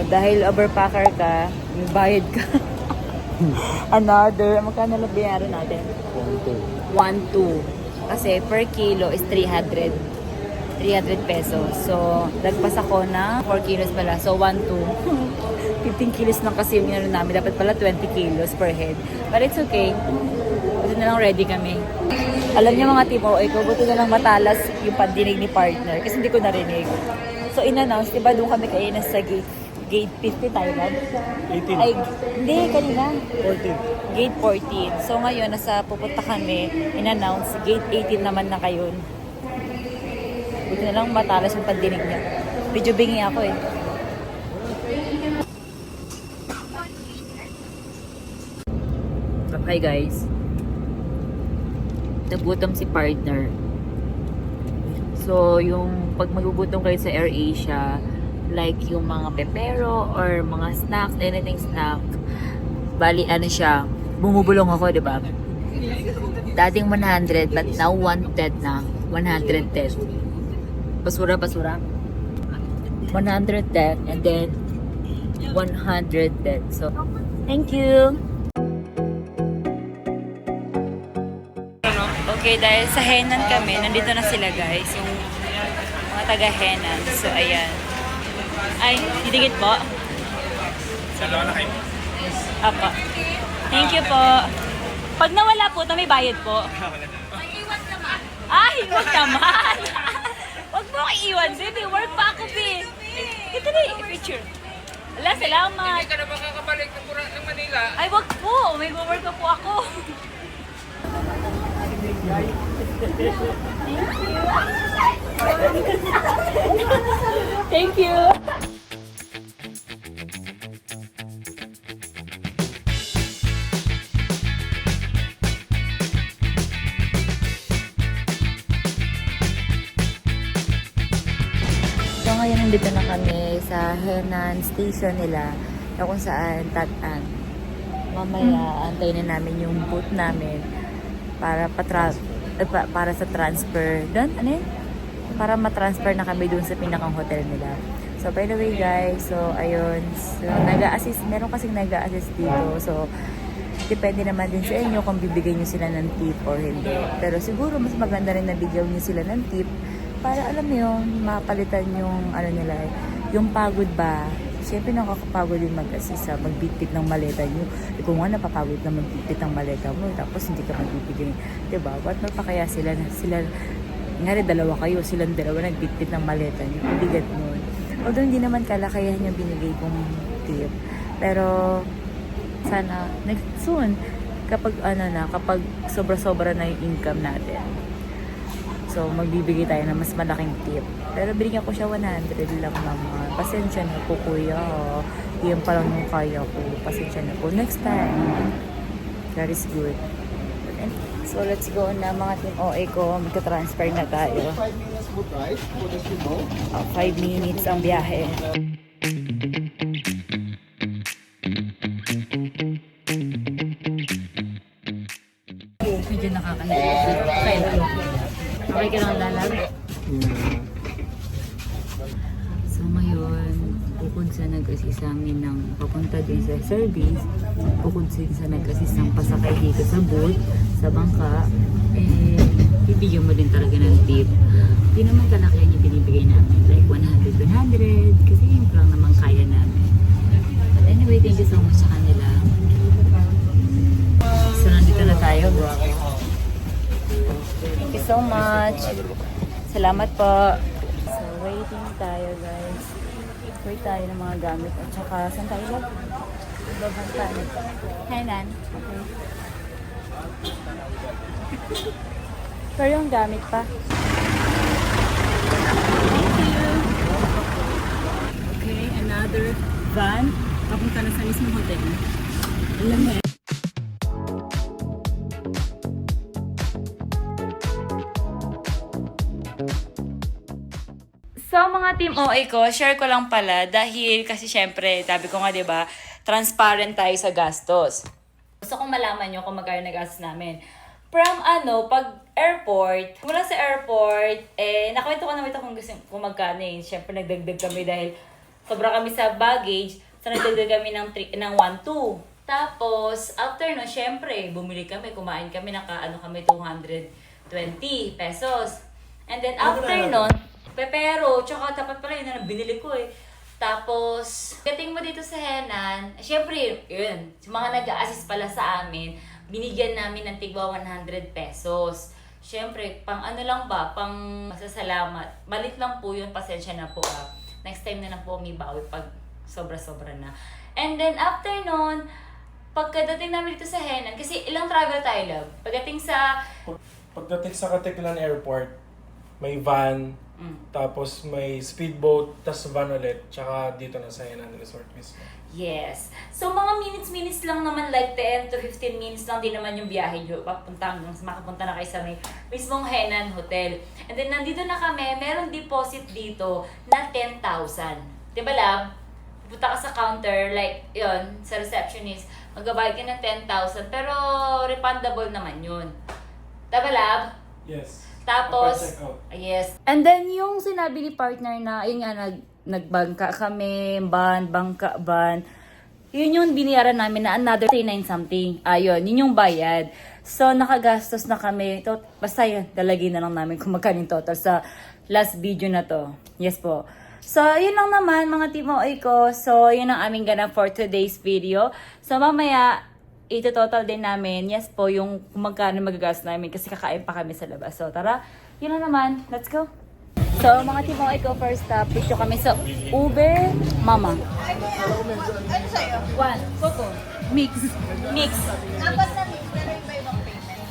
dahil overpacker ka, may bayad ka. Another, magkano lang binayaran natin? 1.2. Kasi per kilo is 300 pesos. So, nagpas ako na 4 kilos pala. So, 1.2. 15 kilos lang kasi yung inano namin. Dapat pala 20 kilos per head. But it's okay. Kasi na lang ready kami. Alam niyo mga team OA ko, buti na lang matalas yung pandinig ni partner. Kasi hindi ko narinig. So, in-announce, diba doon kami kayo sa gate 50 Thailand? 18. Ay, hindi, kanina. 14. Gate 14. So, ngayon, nasa pupunta kami, in-announce, gate 18 naman na kayo. Buti na lang matalas yung pandinig niya. Medyo bingi ako eh. Hi guys. Nagutom si partner. So, yung pag magugutom kayo sa AirAsia, like yung mga pepero or mga snacks, anything snack, bali ano siya, bumubulong ako, di ba? Dating 100, but now 110 na. 110. Basura. 110 and then 110. So, thank you. Okay, dahil sa Henan kami, nandito na sila guys, yung mga taga Henan. So, ayan. Ay, didikit po. Dalawa na kayo. Apo. Thank you po. Pag nawala po, may bayad po. Ay, wag naman. Wag mo akong iwan, baby. Work pa ako, baby. Ito na picture. Ala, salamat. Hindi ka na makakabalik ng Manila. Ay, wag po. May work pa po ako. Thank you. So ngayon nandito na kami sa Henan station nila na kung saan Tatan. Mamaya antayin na namin yung boot namin para para sa transfer. Doon, ano yun? Para matransfer na kami doon sa pinakang hotel nila. So, by the way guys, so, ayun. So, nag-a-assist, meron kasing nag-a-assist dito. So, depende naman din sa inyo kung bibigay nyo sila ng tip or hindi. Pero siguro, mas maganda rin na bigyan nyo sila ng tip para, alam mo yun, mapalitan yung, ano nila, yung pagod ba. Siyempre nakakapagod din mag-assist sa magbitbit ng maleta nyo. Kung nga napapagod na magbitbit ng maleta mo, tapos hindi ka magbibigay. Diba? Ba't pa kaya sila nga rin dalawa kayo, silang dalawa nagbitbit ng maleta nyo. Ang bigat nun. Although hindi naman kalakayan yung binigay kong tip. Pero, sana, soon, kapag kapag sobra-sobra na yung income natin. So, magbibigay tayo ng mas malaking tip. Pero binigyan ko siya 100 lang naman. Pasensya na po, kuya. Yan pa lang yung kaya ko. Pasensya na po. Next time. That is good. So, let's go na mga team OA ko. Magka-transfer na tayo. 5 minutes boat ride for the steamboat. 5 minutes ang biyahe. Medyo nakakahiya. Okay lang. Okay ka lang lalag? So ngayon, bukod sa nag-assist sa amin ng papunta din sa service, bukod sa nag-assist ng pasakay dito sa boat, sa bangka, bibigyan mo din talaga ng tip. Hindi naman kalaki yung binibigay namin, like 100, kasi yun lang naman kaya namin. But anyway, thank you so much sa kanila. So nandito na tayo, bro. Thank you so much. Salamat po. So, waiting tayo, guys. Wait tayo ng mga gamit. At saka, saan tayo lang? Ibabang tayo. Henan. Okay. Pero yung gamit pa. Thank you. Okay, another van. Papunta na sa mismong hotel. Alam mo So mga team OA ko, share ko lang pala dahil kasi syempre, sabi ko nga 'di ba, transparent tayo sa gastos. Gusto kong malaman nyo kung magkano na gastos namin. From pag airport, mula sa airport, nakwento ko naman ito kung magkano eh. Syempre nagdagdag kami dahil sobra kami sa baggage, so nagdagdag kami ng 1-2. Tapos, after nun, syempre, bumili kami, kumain kami, kami 220 pesos. And then after nun, pepero, tsaka tapat pala yun na binili ko eh. Tapos, dating mo dito sa Henan, syempre, yun, yung mga nag-a-assist pala sa amin, binigyan namin ng tigwa 100 pesos. Syempre, pang ano lang ba, pang masasalamat. Malit lang po yun, pasensya na po ah. Next time na lang po umibawi pag sobra-sobra na. And then after nun, pagkadating namin dito sa Henan, kasi ilang travel tayo lang. Pagdating sa Katiklan Airport, may van, tapos may speedboat, tas van ulit, tsaka dito na sa Henan Resort mismo. yes. So, mga minutes lang naman, like 10 to 15 minutes lang din naman yung biyahe nyo. Makapunta na kayo sa may mismong Henan Hotel. And then, nandito na kami, merong deposit dito na 10,000. Diba, love? Pupunta ka sa counter, like, yun, sa receptionist, magbabayad ka ng 10,000, pero refundable naman yun. Diba, love? Yes. Tapos, Upon checkout. yes. And then, yung sinabi ni partner na, yun nga, nagbangka kami, bangka, yun yung binayaran namin na another 39 something. Ayun, yun yung bayad. So, nakagastos na kami. Basta yun, dalagin na lang namin kung magkano yung total sa last video na to. Yes po. So, yun lang naman mga timoy ko. So, yun ang aming ganap for today's video. So, mamaya, ito total din namin. Yes po, yung kung magkano magagastos namin kasi kakain pa kami sa labas. So, tara, yun lang naman. Let's go. So, mga timoy ko, first stop, picture kami sa Uber Mama. Ano sa'yo? One, Coco. Mix. Apat na mix, pero iba-ibang payment.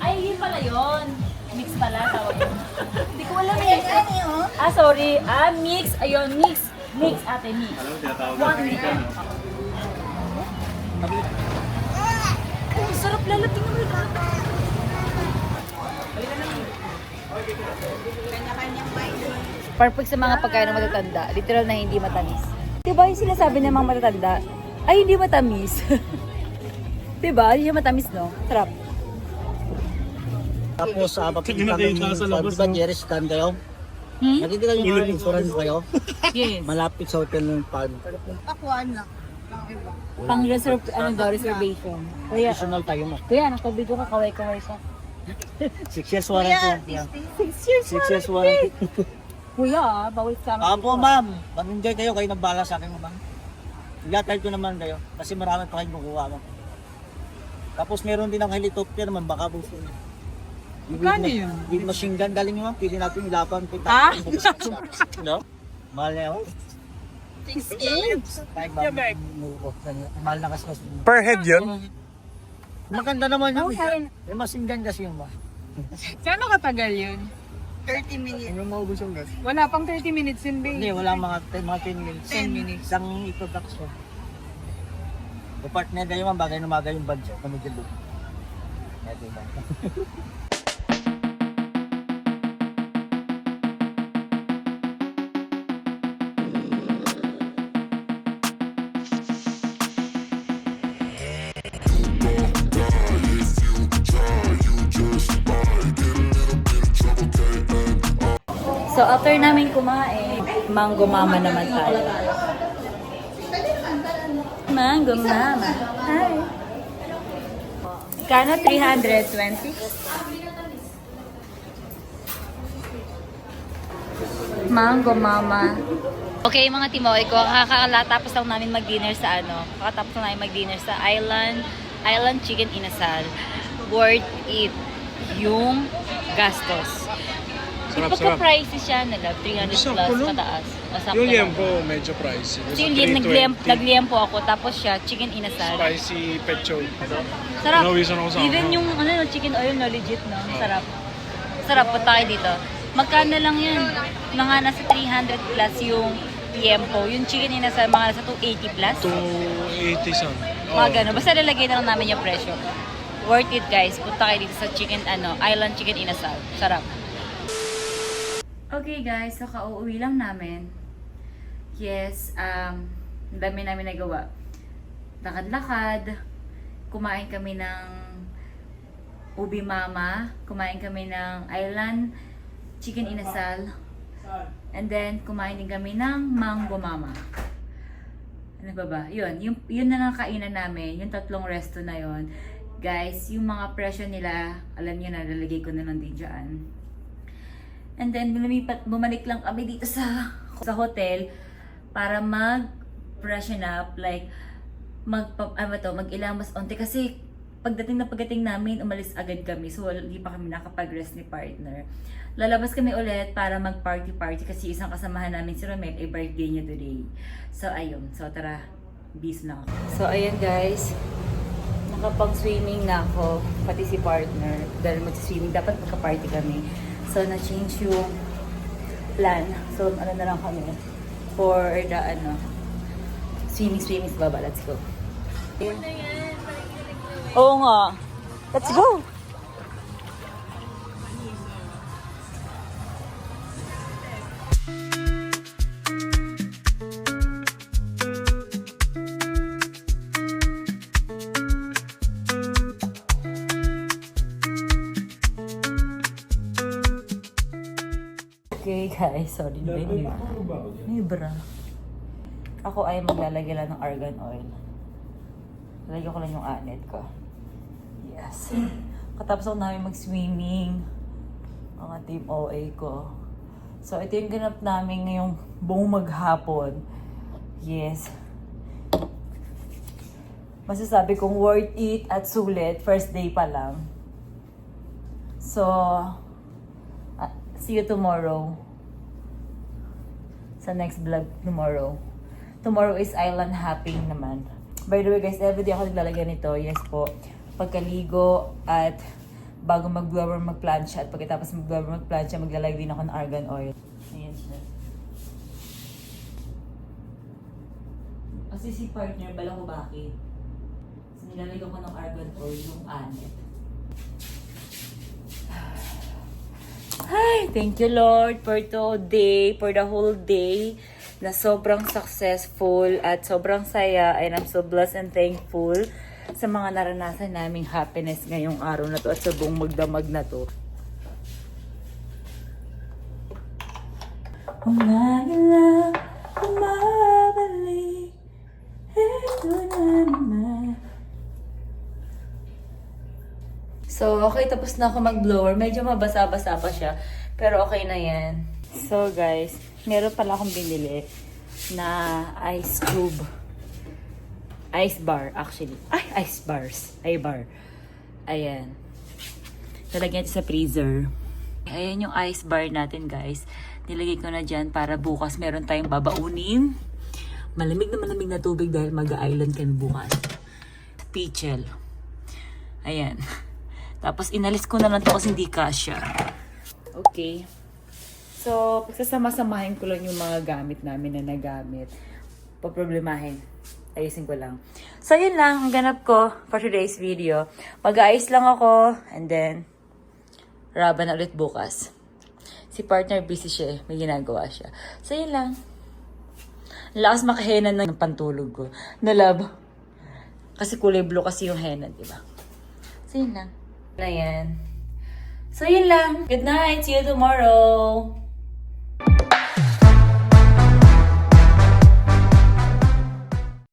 Ay, yun pala yun. Mix pala, tawag yun. Hindi ko alam eh. Ano yun? Ah, sorry. Ah, mix. Ayun, mix. Mix, ate, mix. One mix. Oh, sarap lalating mo rin. Kanya-kanyang payment. Perfect sa mga pagkain ng matatanda. Literal na hindi matamis. Diba yung sinasabi ng mga matatanda? Ay, hindi matamis. Diba? Hindi matamis, no? Sarap. Tapos, papagkita Tingnan tayo sa labas, diba, no? Jerry, stand kayo? Hmm? Nakikita yung mga insurance kayo? Yes. Malapit sa hotel ng farm. Pakuan lang. Lang iba. Pang reservation. Kuya, Additional tayo mo. kuya, nakabidyo ka, kaway-kaway ka. 6 years warranty. Kuya, Yeah. artistic. 6 years warranty. Kuya, bawal ka. Apo, ma'am. Pag-enjoy kayo nang bala sa akin, ma'am. Ilatay ko naman kayo. Kasi marami pa kayong kukuha mo. Tapos meron din ang helicopter naman, baka po. Magkano yun? With machine gun, galing nyo, ma'am. Pili natin ilapan. Ah? No? Mahal na yun. 6 Mahal na kasi. Per head yun? Maganda naman yun. Okay. May machine gun kasi yun, ma'am. Gano'ng katagal yun? 30 minutes. Ano maubos yung gas? Wala pang 30 minutes yun, babe. Hindi, wala mga 10 minutes. 10 minutes. Isang introduction. The partner kayo, ma'am, bagay na bagay yung budget na medyo low. Kaya diba? So, after namin kumain, mango mama naman tayo. Mango mama. Hi. Kano 320? Mango mama. Okay, mga timoy ko, kakatapos lang namin mag-dinner sa kakatapos lang namin mag-dinner sa Island Chicken Inasal. Worth it yung gastos. Sarap, Pagka pricey siya, 300 plus pataas. Masakto Yung lang. liempo, medyo pricey. Kasi yung nagliempo ako, tapos siya, chicken inasal. Spicy pecho. Sarap. Nawisan ako sa Even yung chicken oil na legit, no? Sarap. Sarap, punta tayo dito. Magkano lang yan? Mga nasa 300 plus yung liempo. Yung chicken inasal, mga nasa 280 plus. 280 some. Mga gano'n. Basta lalagay na lang namin yung presyo. Worth it, guys. Punta kayo dito sa Island Chicken Inasal. Sarap. Okay guys, so kauuwi lang namin. Yes, ang dami namin nagawa. Lakad-lakad, kumain kami ng Ubi Mama, kumain kami ng Island Chicken Inasal. And then, kumain din kami ng Mango Mama. Ano ba ba? Yun na lang kainan namin. Yung 3 resto na yon. Guys, yung mga presyo nila, alam niyo na, lalagay ko na lang din dyan. And then, bumalik lang kami dito sa hotel para mag-freshen up. Like, mag-ilamos onte. Kasi, pagdating namin, umalis agad kami. So, hindi pa kami nakapag-rest ni partner. Lalabas kami ulit para mag-party-party kasi isang kasamahan namin si Romel ay birthday niya today. So, ayun. So, tara. Bis na ako. So, ayan guys. Nakapag-swimming na ako. Pati si partner. Dahil mag-swimming, dapat magka-party kami. So, na-change yung plan. So, ano na lang kami. For the, swimming sa baba. Let's go. Oo nga. Let's go! Okay guys, sorry. May bra. Ako ay maglalagay lang ng argan oil. Lalagyan ko lang yung anet ko. Yes. Katapos ako namin mag-swimming. Mga team OA ko. So, ito yung ganap namin ngayong buong maghapon. Yes. Masasabi kong worth it at sulit. First day pa lang. So, see you tomorrow. Sa next vlog tomorrow. Tomorrow is island hopping naman. By the way guys, everyday ako naglalagyan nito. Yes po. Pagkaligo at bago mag-blower mag-plancha at pagkatapos mag-blower mag-plancha, maglalagay din ako ng argan oil. Ayan siya. Kasi si partner, bala ko bakit. So nilalagyan ko ng argan oil yung anet. Ay, thank you Lord for today, for the whole day na sobrang successful at sobrang saya, and I'm so blessed and thankful sa mga naranasan naming happiness ngayong araw na to at sa buong magdamag na to. Umagala, umabalik, ito na naman. So, okay, tapos na ako mag-blower. Medyo mabasa-basa pa siya. Pero okay na yan. So, guys, meron pala akong binili na ice cube. Ice bar, actually. Ay, ice bars. Ay, bar. Ayan. Nalagyan ito sa freezer. Ayan yung ice bar natin, guys. Nilagay ko na dyan para bukas meron tayong babaunin. Malamig na tubig dahil mag-island kami bukas. Pichel. Ayan. Tapos inalis ko na lang ito kasi hindi kasya. Okay. So, pagsasama-samahin ko lang yung mga gamit namin na nagamit. Paproblemahin. Ayusin ko lang. So, yun lang ang ganap ko for today's video. Mag-aayos lang ako and then raban na ulit bukas. Si partner busy siya. May ginagawa siya. So, yun lang. Lakas makahenan ng pantulog ko. Nalab. Kasi kulay blue kasi yung henna, diba? So, yun lang. Ayan. So, yun lang. Good night. See you tomorrow.